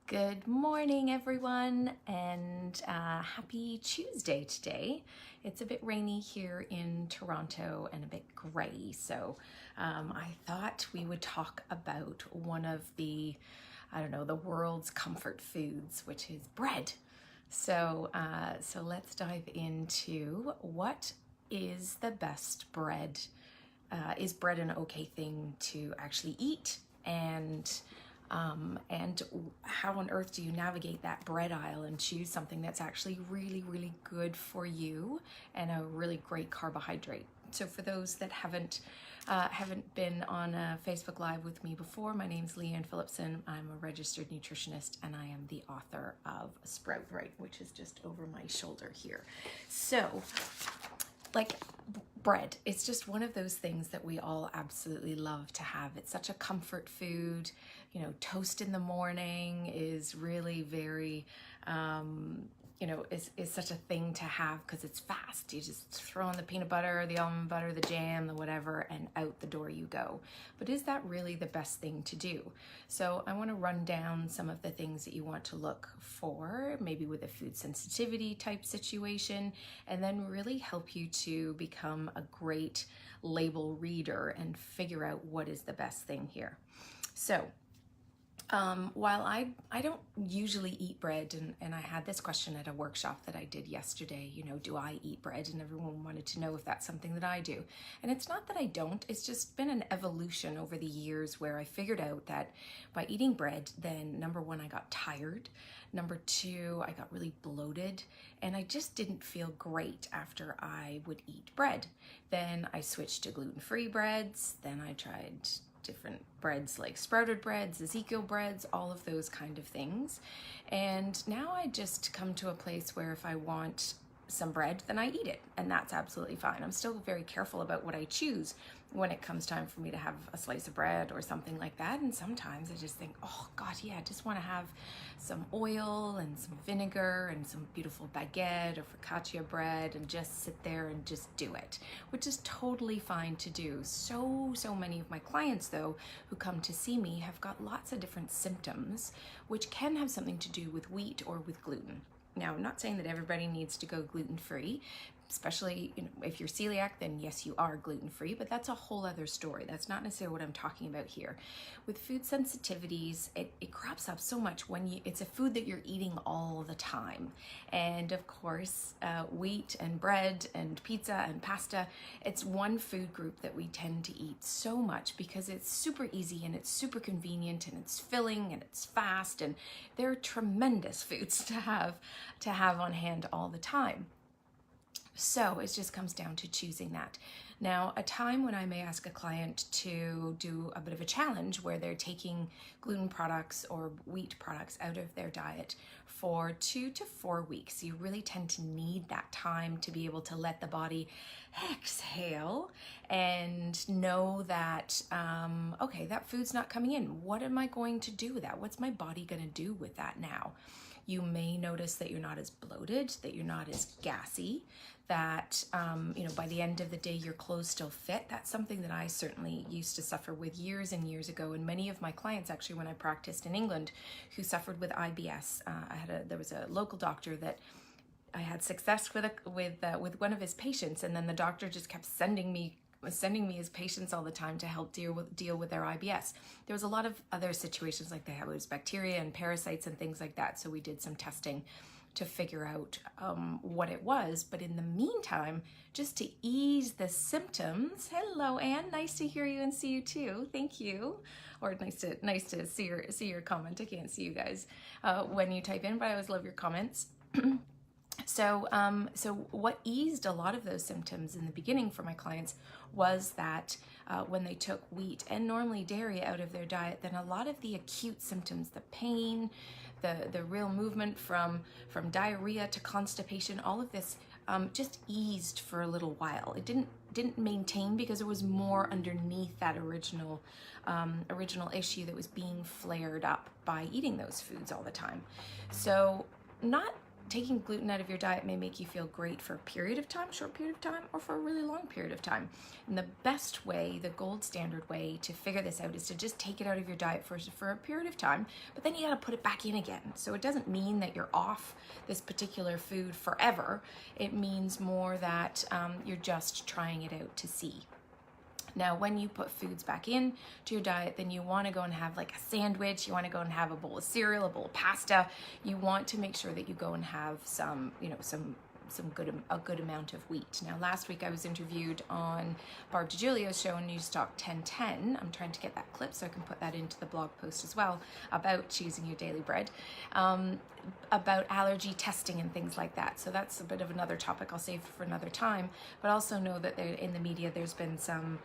Good morning, everyone, and happy Tuesday today. It's a bit rainy here in Toronto and a bit gray, so I thought we would talk about one of the, the world's comfort foods, which is bread. So let's dive into what is the best bread. Is bread an okay thing to actually eat? And how on earth do you navigate that bread aisle and choose something that's actually really, really good for you and a really great carbohydrate? So for those that haven't been on a Facebook Live with me before, my name's Lianne Phillipson. I'm a registered nutritionist and I am the author of Sprout Right, which is just over my shoulder here. So, bread, it's just one of those things that we all absolutely love to have. It's such a comfort food. You know, toast in the morning is really very, is such a thing to have because it's fast. You just throw in the peanut butter, the almond butter, the jam, the whatever, and out the door you go. But is that really the best thing to do? So I want to run down some of the things that you want to look for, maybe with a food sensitivity type situation, and then really help you to become a great label reader and figure out what is the best thing here. So while I don't usually eat bread, and I had this question at a workshop that I did yesterday, do I eat bread? And everyone wanted to know if that's something that I do. And it's not that I don't, it's just been an evolution over the years where I figured out that by eating bread, then number one, I got tired. Number two, I got really bloated, and I just didn't feel great after I would eat bread. Then I switched to gluten-free breads, then I tried different breads like sprouted breads, Ezekiel breads, all of those kind of things. And now I just come to a place where if I want some bread, then I eat it, and that's absolutely fine. I'm still very careful about what I choose when it comes time for me to have a slice of bread or something like that. And sometimes I just think, oh God, yeah, I just want to have some oil and some vinegar and some beautiful baguette or focaccia bread and just sit there and just do it, which is totally fine to do. So many of my clients, though, who come to see me have got lots of different symptoms, which can have something to do with wheat or with gluten. Now, I'm not saying that everybody needs to go gluten-free, especially if you're celiac, then yes, you are gluten-free, but that's a whole other story. That's not necessarily what I'm talking about here. With food sensitivities, it crops up so much when it's a food that you're eating all the time. And of course, wheat and bread and pizza and pasta, it's one food group that we tend to eat so much because it's super easy and it's super convenient and it's filling and it's fast, and they're tremendous foods to have on hand all the time. So it just comes down to choosing that. Now, a time when I may ask a client to do a bit of a challenge where they're taking gluten products or wheat products out of their diet for 2 to 4 weeks. You really tend to need that time to be able to let the body exhale and know that, okay, that food's not coming in. What am I going to do with that? What's my body going to do with that now? You may notice that you're not as bloated, that you're not as gassy, that, by the end of the day, your clothes still fit. That's something that I certainly used to suffer with years and years ago. And many of my clients, actually, when I practiced in England, who suffered with IBS, there was a local doctor that I had success with one of his patients, and then the doctor just kept sending me his patients all the time to help deal with their IBS. There was a lot of other situations like that. It was bacteria and parasites and things like that. So we did some testing to figure out what it was. But in the meantime, just to ease the symptoms. Hello, Anne. Nice to hear you and see you too. Thank you. Or nice to see your comment. I can't see you guys when you type in, but I always love your comments. So what eased a lot of those symptoms in the beginning for my clients was that when they took wheat and normally dairy out of their diet, then a lot of the acute symptoms, the pain, the real movement from diarrhea to constipation, all of this just eased for a little while. It didn't maintain because there was more underneath that original issue that was being flared up by eating those foods all the time. So not taking gluten out of your diet may make you feel great for a period of time, short period of time, or for a really long period of time. And the best way, the gold standard way to figure this out is to just take it out of your diet for a period of time, but then you got to put it back in again. So it doesn't mean that you're off this particular food forever. It means more that you're just trying it out to see. Now, when you put foods back in to your diet, then you want to go and have like a sandwich, you want to go and have a bowl of cereal, a bowl of pasta. You want to make sure that you go and have some, you know, a good amount of wheat. Now, last week I was interviewed on Barb DiGiulio's show on News Talk 1010. I'm trying to get that clip so I can put that into the blog post as well about choosing your daily bread, about allergy testing and things like that. So that's a bit of another topic I'll save for another time. But also know that in the media there's been some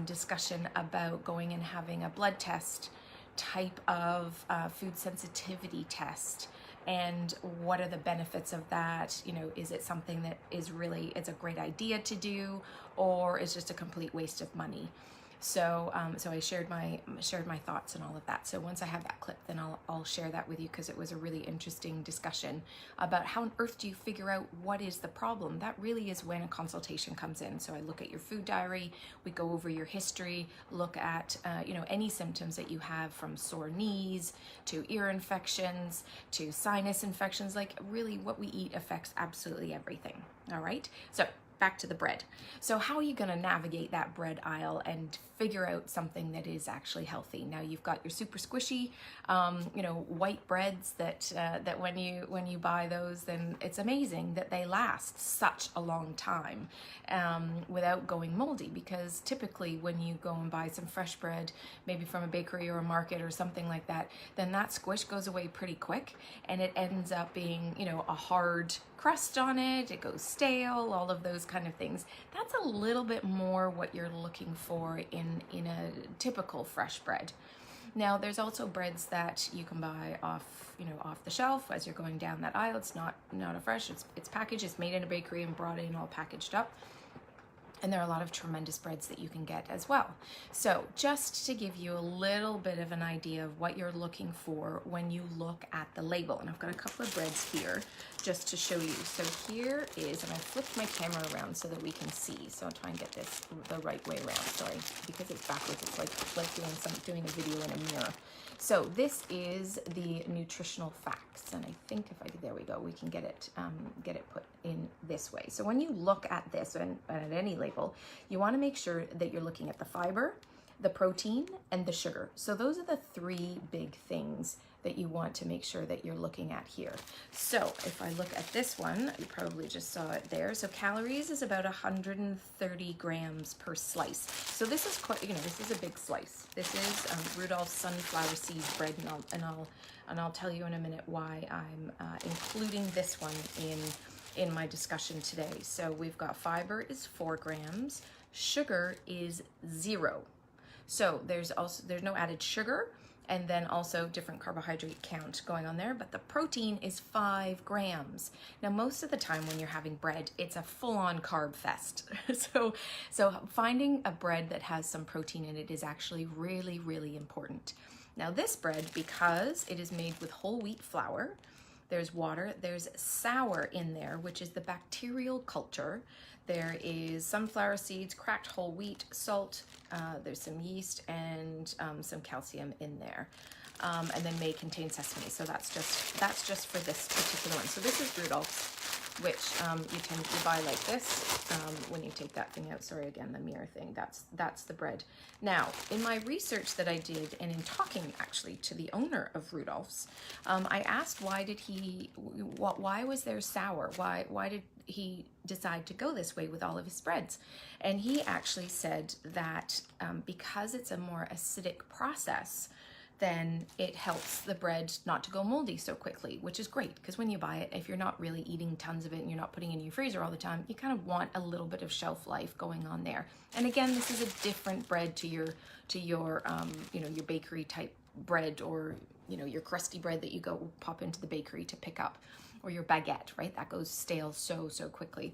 discussion about going and having a blood test type of food sensitivity test. And what are the benefits of that? You know, is it something that is really, it's a great idea to do, or is just a complete waste of money? So, so I shared my thoughts and all of that. So once I have that clip, then I'll share that with you, because it was a really interesting discussion about how on earth do you figure out what is the problem. That really is when a consultation comes in. So I look at your food diary, we go over your history, look at you know, any symptoms that you have, from sore knees to ear infections to sinus infections. Like, really what we eat affects absolutely everything. All right, so back to the bread. So how are you going to navigate that bread aisle and figure out something that is actually healthy? Now, you've got your super squishy, you know, white breads that that when you buy those, then it's amazing that they last such a long time without going moldy. Because typically when you go and buy some fresh bread, maybe from a bakery or a market or something like that, then that squish goes away pretty quick, and it ends up being, you know, a hard crust on it, it goes stale, all of those kind of things. That's a little bit more what you're looking for in a typical fresh bread. Now, there's also breads that you can buy off, you know, off the shelf as you're going down that aisle. It's not a fresh, it's packaged, it's made in a bakery and brought in all packaged up. And there are a lot of tremendous breads that you can get as well. So just to give you a little bit of an idea of what you're looking for when you look at the label. And I've got a couple of breads here just to show you. So here is, and I flipped my camera around so that we can see. So I'll try and get this the right way around. Sorry, because it's backwards, it's like doing a video in a mirror. So this is the nutritional facts, and I think if I did, there we go, we can get it put in this way. So when you look at this and at any label, you want to make sure that you're looking at the fiber, the protein, and the sugar. So those are the three big things that you want to make sure that you're looking at here. So if I look at this one, you probably just saw it there. So calories is about 130 grams per slice. So this is quite, you know, this is a big slice. This is Rudolph's sunflower seed bread, and I'll tell you in a minute why I'm including this one in my discussion today. So we've got fiber is 4 grams, sugar is 0. So there's no added sugar, and then also different carbohydrate count going on there, but the protein is 5 grams. Now, most of the time when you're having bread, it's a full-on carb fest. So finding a bread that has some protein in it is actually really, really important. Now, this bread, because it is made with whole wheat flour, there's water, there's sour in there, which is the bacterial culture. There is sunflower seeds, cracked whole wheat, salt, there's some yeast, and some calcium in there. And then may contain sesame. So that's just for this particular one. So this is Rudolph's, which you buy like this when you take that thing out. Sorry, again, the mirror thing. That's the bread. Now, in my research that I did, and in talking actually to the owner of Rudolph's, I asked why was there sour? Why did he decide to go this way with all of his breads? And he actually said that because it's a more acidic process, then it helps the bread not to go moldy so quickly, which is great, because when you buy it, if you're not really eating tons of it and you're not putting it in your freezer all the time, you kind of want a little bit of shelf life going on there. And again, this is a different bread to your your bakery type bread, or your crusty bread that you go pop into the bakery to pick up, or your baguette, right? That goes stale so quickly.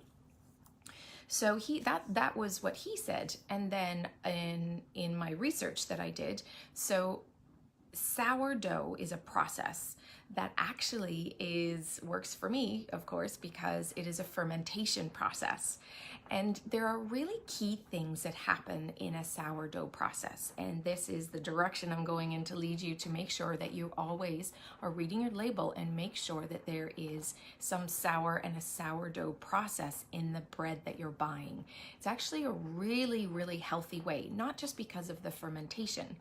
So that was what he said. And then in my research that I did, so sourdough is a process that actually works for me, of course, because it is a fermentation process. And there are really key things that happen in a sourdough process. And this is the direction I'm going in to lead you to make sure that you always are reading your label and make sure that there is some sour and a sourdough process in the bread that you're buying. It's actually a really, really healthy way, not just because of the fermentation.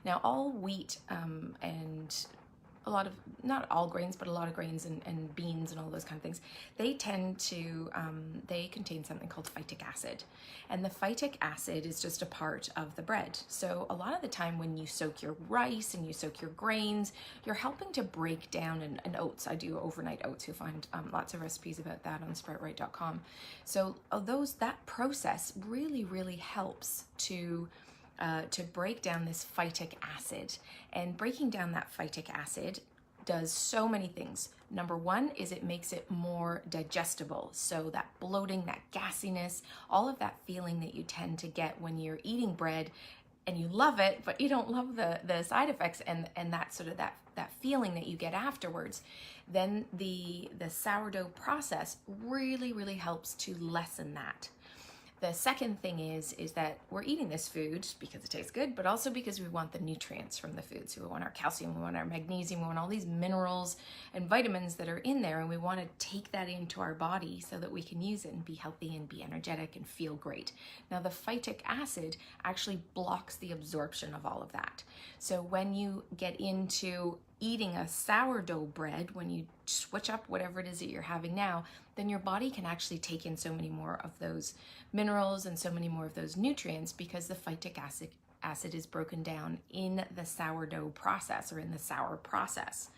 Now, all wheat and a lot of, not all grains, but a lot of grains and beans and all those kind of things, they tend to, they contain something called phytic acid. And the phytic acid is just a part of the bread. So a lot of the time when you soak your rice and you soak your grains, you're helping to break down, and oats, I do overnight oats, you'll find lots of recipes about that on sproutright.com. So that process really, really helps to break down this phytic acid. And breaking down that phytic acid does so many things. Number one is it makes it more digestible. So that bloating, that gassiness, all of that feeling that you tend to get when you're eating bread and you love it, but you don't love the side effects and that sort of that feeling that you get afterwards, then the sourdough process really, really helps to lessen that. The second thing is that we're eating this food because it tastes good, but also because we want the nutrients from the food. So we want our calcium, we want our magnesium, we want all these minerals and vitamins that are in there, and we want to take that into our body so that we can use it and be healthy and be energetic and feel great. Now, the phytic acid actually blocks the absorption of all of that. So when you get into eating a sourdough bread, when you switch up whatever it is that you're having now, then your body can actually take in so many more of those minerals and so many more of those nutrients because the phytic acid is broken down in the sourdough process or in the sour process.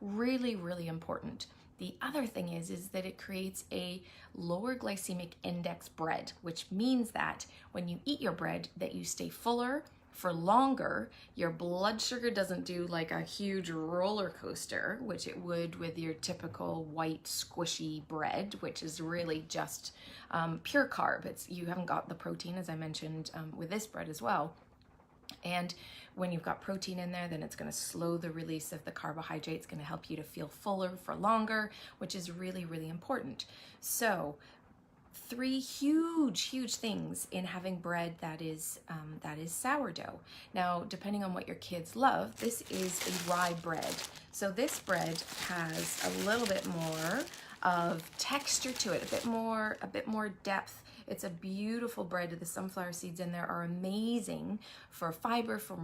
Really, really important. The other thing is that it creates a lower glycemic index bread, which means that when you eat your bread, that you stay fuller for longer. Your blood sugar doesn't do like a huge roller coaster, which it would with your typical white squishy bread, which is really just pure carb. You haven't got the protein, as I mentioned, with this bread as well. And when you've got protein in there, then it's going to slow the release of the carbohydrates, going to help you to feel fuller for longer, which is really, really important. So 3 huge things in having bread that is sourdough. Now, depending on what your kids love, this is a rye bread. So this bread has a little bit more of texture to it, a bit more depth. It's a beautiful bread. The sunflower seeds in there are amazing for fiber, for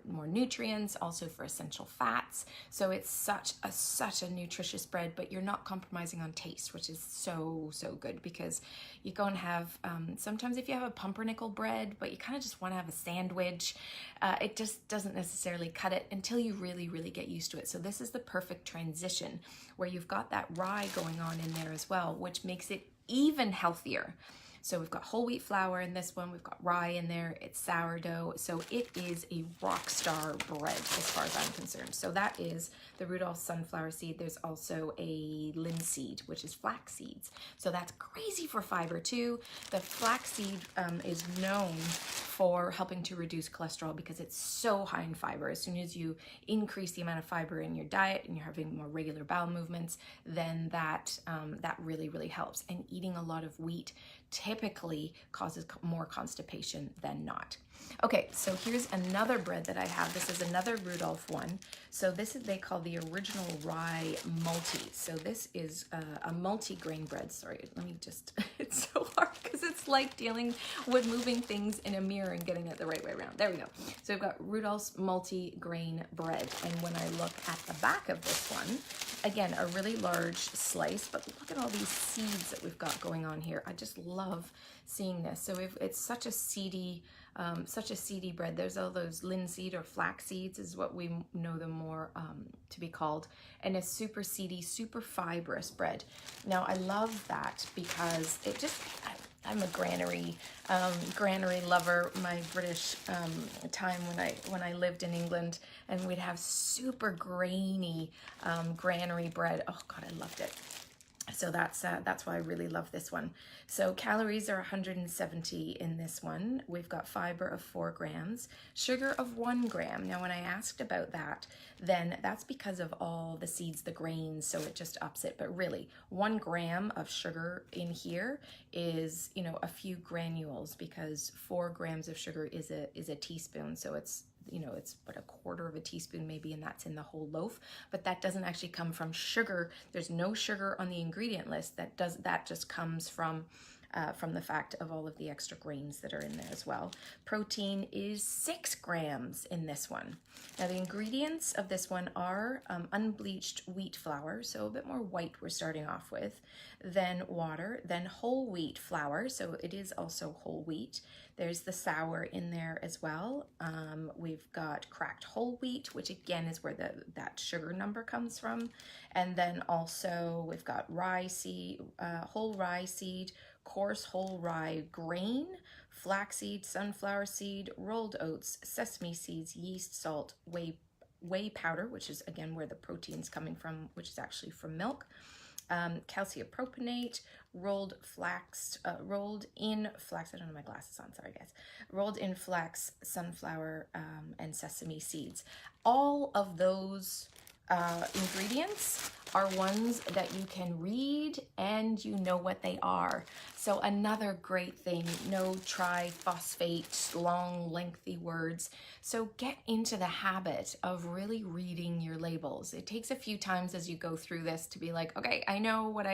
more nutrients, also for essential fats. So it's such a nutritious bread, but you're not compromising on taste, which is so good, because you go and have, sometimes if you have a pumpernickel bread, but you kind of just want to have a sandwich, it just doesn't necessarily cut it until you really, really get used to it. So this is the perfect transition where you've got that rye going on in there as well, which makes it even healthier. So we've got whole wheat flour in this one, we've got rye in there, it's sourdough, so it is a rock star bread as far as I'm concerned. So that is the Rudolph sunflower seed. There's also a linseed, which is flax seeds. So that's crazy for fiber too. The flaxseed is known for helping to reduce cholesterol because it's so high in fiber. As soon as you increase the amount of fiber in your diet and you're having more regular bowel movements, then that really, really helps. And eating a lot of wheat typically causes more constipation than not. Okay, so here's another bread that I have. This is another Rudolph one. So this is, they call the original rye multi. So this is a multi-grain bread. Sorry, let me just, it's so hard because it's like dealing with moving things in a mirror and getting it the right way around. There we go. So we've got Rudolph's multi-grain bread. And when I look at the back of this one, again, a really large slice, but look at all these seeds that we've got going on here. I just love seeing this. So it's such a seedy bread. There's all those linseed or flax seeds is what we know them more to be called, and a super seedy, super fibrous bread. Now I love that because it just, I'm a granary lover. My British time when I lived in England, and we'd have super grainy granary bread. Oh God, I loved it. So that's why I really love this one. So calories are 170 in this one. We've got fiber of 4 grams, sugar of 1 gram. Now, when I asked about that, then that's because of all the seeds, the grains, so it just ups it. But really, 1 gram of sugar in here is, you know, a few granules, because 4 grams of sugar is a teaspoon. So it's, you know, it's what, a quarter of a teaspoon maybe, and that's in the whole loaf. But that doesn't actually come from sugar. There's no sugar on the ingredient list. That just comes from the fact of all of the extra grains that are in there as well. Protein is 6 grams in this one. Now, the ingredients of this one are unbleached wheat flour, so a bit more white we're starting off with, then water, then whole wheat flour, so it is also whole wheat. There's the sour in there as well. We've got cracked whole wheat, which again is where that sugar number comes from. And then also we've got rye seed, whole rye seed, coarse whole rye grain, flaxseed, sunflower seed, rolled oats, sesame seeds, yeast, salt, whey powder, which is again where the protein's coming from, which is actually from milk, calcium propionate, rolled in flax, I don't have my glasses on, sorry guys, rolled in flax, sunflower, and sesame seeds. All of those ingredients are ones that you can read and you know what they are. So another great thing, no triphosphate, long, lengthy words. So get into the habit of really reading your labels. It takes a few times as you go through this to be like, okay, I know what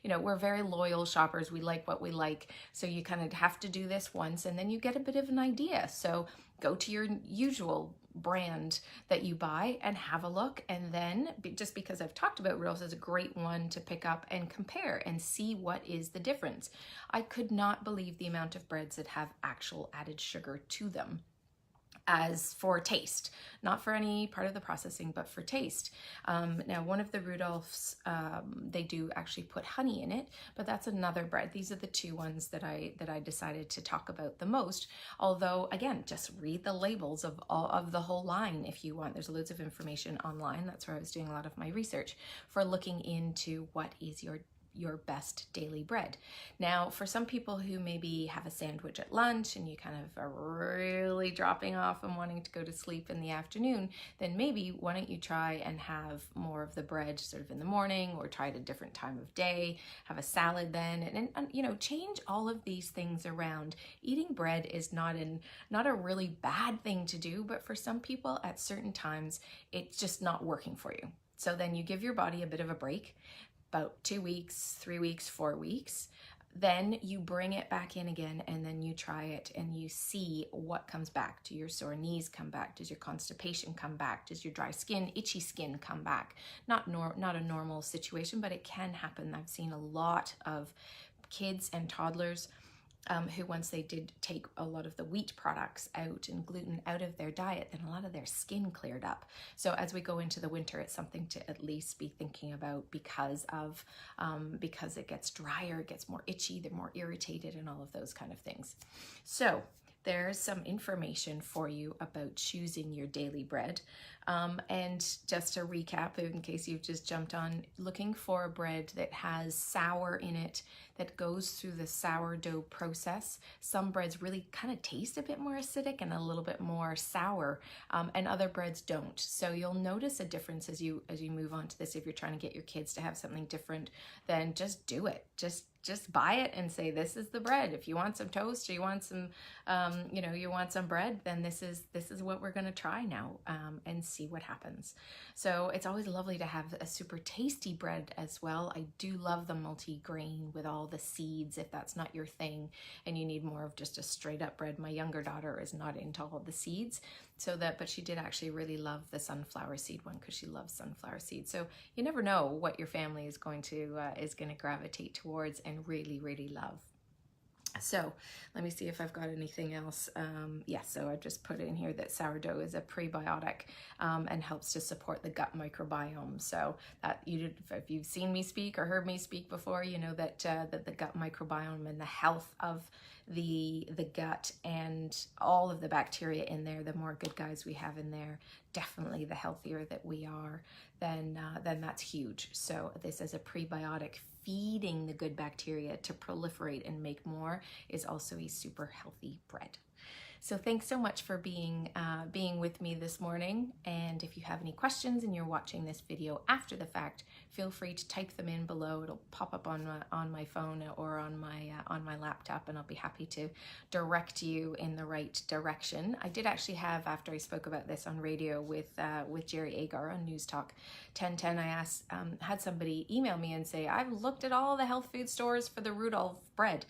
we're very loyal shoppers. We like what we like. So you kind of have to do this once and then you get a bit of an idea. So go to your usual brand that you buy and have a look, and then just because I've talked about Reels is a great one to pick up and compare and see what is the difference. I could not believe the amount of breads that have actual added sugar to them, as for taste, not for any part of the processing, but for taste. Now, one of the Rudolphs, they do actually put honey in it, but that's another bread. These are the two ones that I decided to talk about the most. Although, again, just read the labels of the whole line if you want. There's loads of information online. That's where I was doing a lot of my research for looking into what is your best daily bread. Now, for some people who maybe have a sandwich at lunch and you kind of are really dropping off and wanting to go to sleep in the afternoon, then maybe why don't you try and have more of the bread sort of in the morning, or try at a different time of day, have a salad then, and you know, change all of these things around. Eating bread is not a really bad thing to do, but for some people at certain times, it's just not working for you. So then you give your body a bit of a break, about 2 weeks, 3 weeks, 4 weeks. Then you bring it back in again, and then you try it and you see what comes back. Do your sore knees come back? Does your constipation come back? Does your dry skin, itchy skin come back? Not a normal situation, but it can happen. I've seen a lot of kids and toddlers who, once they did take a lot of the wheat products out and gluten out of their diet, then a lot of their skin cleared up. So as we go into the winter, it's something to at least be thinking about, because it gets drier, it gets more itchy, they're more irritated, and all of those kind of things. So there's some information for you about choosing your daily bread. And just to recap, in case you've just jumped on, looking for a bread that has sour in it, that goes through the sourdough process. Some breads really kind of taste a bit more acidic and a little bit more sour, and other breads don't. So you'll notice a difference as you move on to this. If you're trying to get your kids to have something different, then just do it. Just buy it and say, this is the bread. If you want some toast, or you want some, you want some bread, then this is what we're going to try now, and see what happens. So it's always lovely to have a super tasty bread as well. I do love the multi-grain with all the seeds, if that's not your thing and you need more of just a straight up bread. My younger daughter is not into all the seeds, but she did actually really love the sunflower seed one, because she loves sunflower seeds. So you never know what your family is going to gravitate towards and really, really love. So let me see if I've got anything else. So I've just put in here that sourdough is a prebiotic, and helps to support the gut microbiome. So that if you've seen me speak or heard me speak before, you know that the gut microbiome and the health of the gut and all of the bacteria in there, the more good guys we have in there, definitely the healthier that we are, then that's huge. So this is a prebiotic feeding the good bacteria to proliferate and make more is also a super healthy bread. So thanks so much for being with me this morning. And if you have any questions and you're watching this video after the fact, feel free to type them in below. It'll pop up on my phone or on my laptop, and I'll be happy to direct you in the right direction. I did actually have, after I spoke about this on radio with Jerry Agar on News Talk 1010, I had somebody email me and say, I've looked at all the health food stores for the Rudolph bread.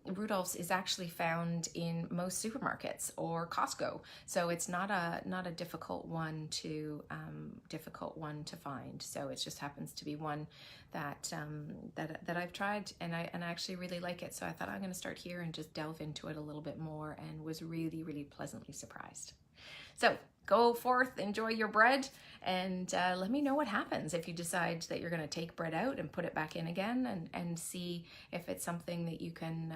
Rudolph's is actually found in most supermarkets or Costco, so it's not a difficult one to find. So it just happens to be one that I've tried, and I actually really like it. So I thought I'm going to start here and just delve into it a little bit more, and was really pleasantly surprised. So go forth, enjoy your bread, and let me know what happens if you decide that you're going to take bread out and put it back in again, and see if it's something that you can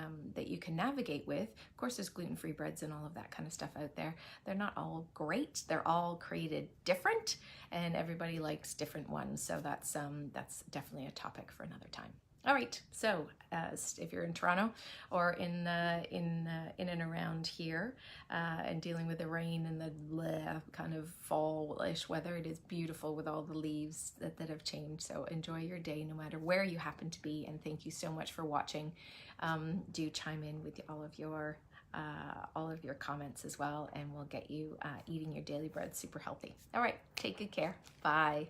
navigate with. Of course, there's gluten-free breads and all of that kind of stuff out there. They're not all great. They're all created different, and everybody likes different ones. So that's definitely a topic for another time. All right, so if you're in Toronto or in and around here and dealing with the rain and the kind of fall-ish weather, it is beautiful with all the leaves that have changed. So enjoy your day no matter where you happen to be, and thank you so much for watching. Do chime in with all of your comments as well, and we'll get you eating your daily bread super healthy. All right, take good care. Bye.